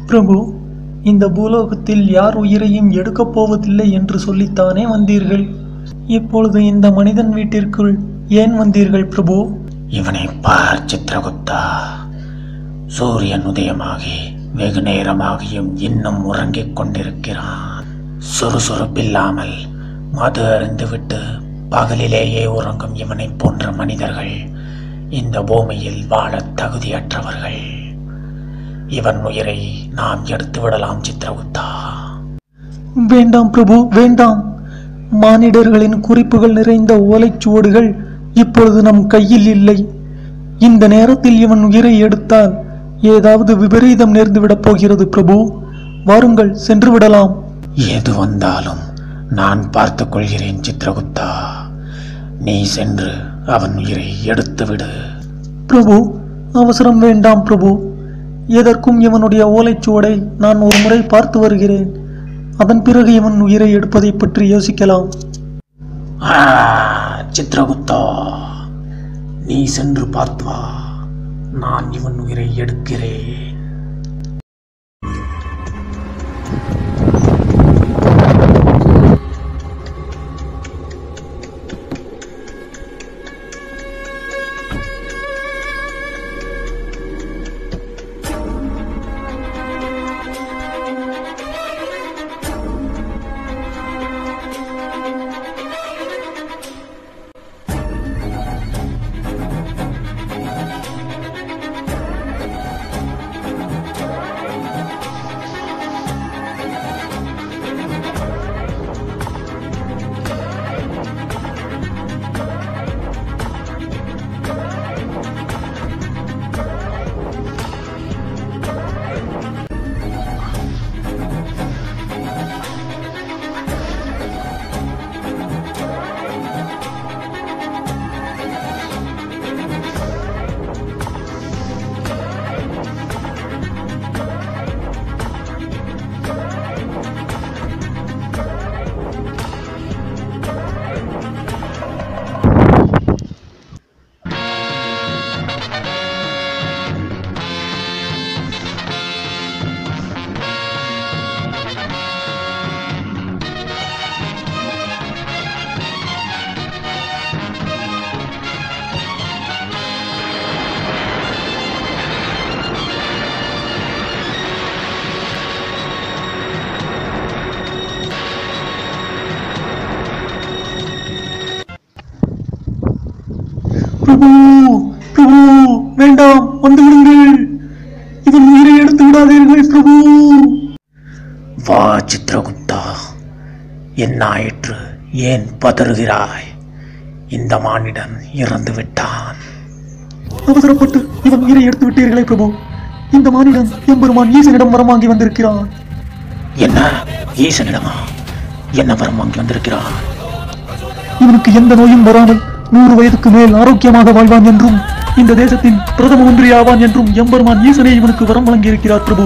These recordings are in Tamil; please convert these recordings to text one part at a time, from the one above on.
பிரபு, இந்த பூலோகத்தில் யார் உயிரையும் எடுக்கப் போவதில்லை என்று சொல்லித்தானே வந்தீர்கள். இப்பொழுது இந்த மனிதன் வீட்டிற்குள் ஏன் வந்தீர்கள் பிரபு? இவனை பார் சித்திரகுப்தா, சூரியன் உதயமாகி வெகு நேரமாகியும் இன்னும் உறங்கிக் கொண்டிருக்கிறான். சுறுசுறுப்பில்லாமல் மது அருந்துவிட்டு பகலிலேயே உறங்கும் இவனை போன்ற மனிதர்கள் இந்த பூமியில் வாழ தகுதியற்றவர்கள். இவன் உயிரை நாம் எடுத்து விடலாம் சித்திரகுப்தா. வேண்டாம் பிரபு, வேண்டாம். மானிடர்களின் குறிப்புகள் நிறைந்த ஓலைச்சுவடுகள் இப்பொழுது நம் கையில் இல்லை. இந்த நேரத்தில் இவன் உயிரை எடுத்தால் ஏதாவது விபரீதம் நேர்ந்துவிடப் போகிறது பிரபு. வாருங்கள், சென்று விடலாம். எது வந்தாலும் நான் பார்த்துக் கொள்கிறேன் சித்திரகுப்தா. நீ சென்று அவன் உயிரை எடுத்துவிடு. பிரபு, அவசரம் வேண்டாம் பிரபு. எதற்கும் இவனுடைய ஓலைச்சுவடை நான் ஒரு முறை பார்த்து வருகிறேன். அதன் பிறகு இவன் உயிரை எடுப்பதை பற்றி யோசிக்கலாம். சித்திரகுப்தா, நீ சென்று பார்த்து வா. நான் இவன் உயிரை எடுக்கிறேன். பிரபு, பிரபு, வேண்டாம், வந்து விடுங்கள். இவன் உயிரை எடுத்து விடாதீர்கள் பிரபு. வா சித்திரகுப்தா, என்ன ஆயிற்று? ஏன் பதறுகிறாய்? இந்த மானிடன் இறந்து விட்டான். அவசரப்பட்டு இவன் உயிரை எடுத்து விட்டீர்களே பிரபு. இந்த மானிடன் எம்பெருமான் ஈசனிடம் வரம் வாங்கி வந்திருக்கிறான். என்ன? ஈசனிடமா? என்ன வரம் வாங்கி வந்திருக்கிறான்? இவனுக்கு எந்த நோயும் வராமல் 100 வயதுக்கு மேல் ஆரோக்கியமாக வாழ்வான் என்றும் இந்த தேசத்தின் பிரதம மந்திரி ஆவான் என்றும் எம்பெருமான் ஈசனே இவனுக்கு வரம் வழங்கி இருக்கிறார் பிரபு.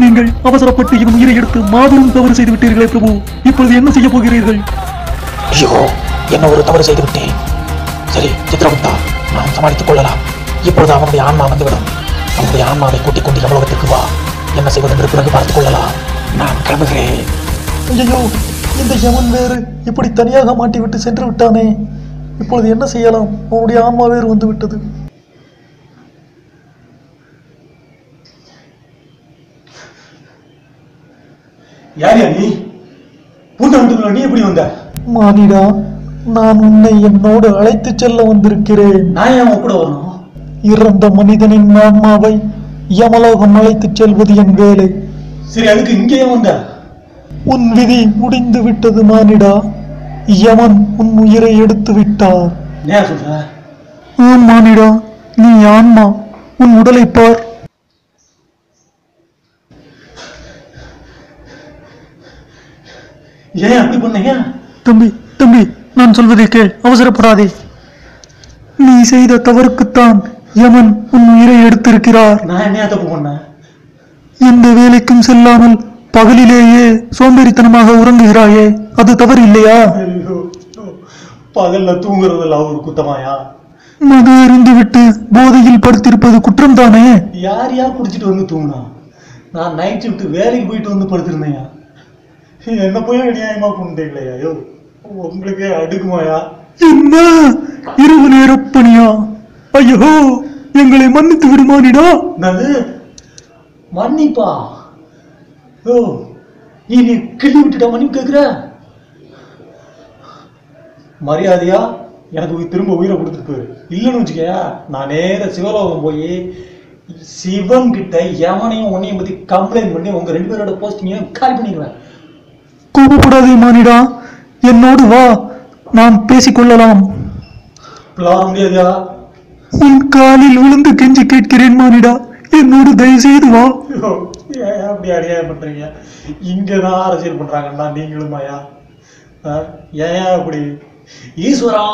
நீங்கள் அவசரப்பட்டு இவன் உயிரை எடுத்து மாபெரும் தவறு செய்து விட்டீர்களே பிரபு. இப்பொழுது என்ன செய்ய போகிறீர்கள்? ஐயோ, என்ன ஒரு தவறு செய்து விட்டேன். சரி சித்திரகுப்தா, நாம் சமாளித்துக் கொள்ளலாம். இப்பொழுது அவனுடைய ஆன்மா வந்துவிடும். அவனுடைய ஆன்மாவை கூட்டிக் கொண்டு யமலோகத்திற்கு வா. என்ன செய்வது என்று பிறகு பார்த்துக் கொள்ளலாம். நான் கிளம்புகிறேன். ஐயோ, இந்த யமன் வேறு இப்படி தனியாக மாட்டிவிட்டு சென்று விட்டானே. இப்பொழுது என்ன செய்யலாம்? அவனுடைய ஆன்மா வேறு வந்து விட்டது. யார் நீ? பூந்த வீட்டுக்குள்ள நீ எப்படி வந்த? மானிடா, நான் உன்னை என்னோடு அழைத்து செல்ல வந்திருக்கிறேன். நான் ஏன் கூட வரணும்? இறந்த மனிதனின் ஆன்மாவை யமலோகம் அழைத்து செல்வது என் வேலை. சரி, அதுக்கு இங்கேயே வந்த? உன் விதி முடிந்து விட்டது மானிடா. யமன் உன் உயிரை எடுத்து விட்டார். ஏன் சொல்ற? ஆம் மானிடா, நீ ஆன்மா. உன் உடலை பார். ஏன் அப்படி பண்ணீங்க? தம்பி, தம்பி, நான் சொல்வதை கேள், அவசரப்படாதே. நீ செய்த தவறுக்குத்தான் யமன் உன் உயிரை எடுத்திருக்கிறார். நான் என்ன தப்பு பண்ணேன்? எந்த வேலைக்கும் செல்லாமல் பகலிலேயே சோம்பேறித்தனமாக உறங்குகிறாயே, அது தவறு இல்லையா? பகல்ல தூங்குறதுல ஒரு குத்தமாயா? மது எறிந்து விட்டு போதையில் படுத்திருப்பது குற்றம் தானே? யார் யார் குடிச்சிட்டு வந்து தூங்கினா? நான் நைட் ஷிஃப்ட் வேலைக்கு போயிட்டு வந்து படுத்திருந்தேயா. என்ன போய் அநியாயமா கொண்டீங்களா? ஐயோ உங்களுக்கே அடுக்குமாயா? என்ன இரவு நேர பணியா? ஐயோ எங்களை மன்னித்து விடுமானிடா. என்னது மன்னிப்பா? ஓ நீ கிள்ளி விட்டுட்டா மன்னிப்பு கேட்குற? மரியாதையா எனக்கு திரும்ப உயிரை கொடுத்துட்டு போயிரு. இல்லைன்னு வச்சுக்கயா, நான் நேர சிவலோகம் போய் சிவன் கிட்ட எவனையும் உன்னையும் பத்தி கம்ப்ளைண்ட் பண்ணி உங்க 2 பேரோட போஸ்டிங்கையும் காலி பண்ணிடுவேன். கோபப்படாதே மானிடா, என்னோடு வா, நாம் பேசிக்கொள்ளலாம். வர முடியாதா? உன் காலில் விழுந்து கெஞ்சி கேட்கிறேன் மானிடா, என்னோடு தயவு செய்து வா. ஏன் அப்படி அநியாயம் பண்றீங்க? இங்கதான் அரசியல் பண்றாங்கண்ணா, நீங்களுமாயா? ஏன் அப்படி? ஈஸ்வரா.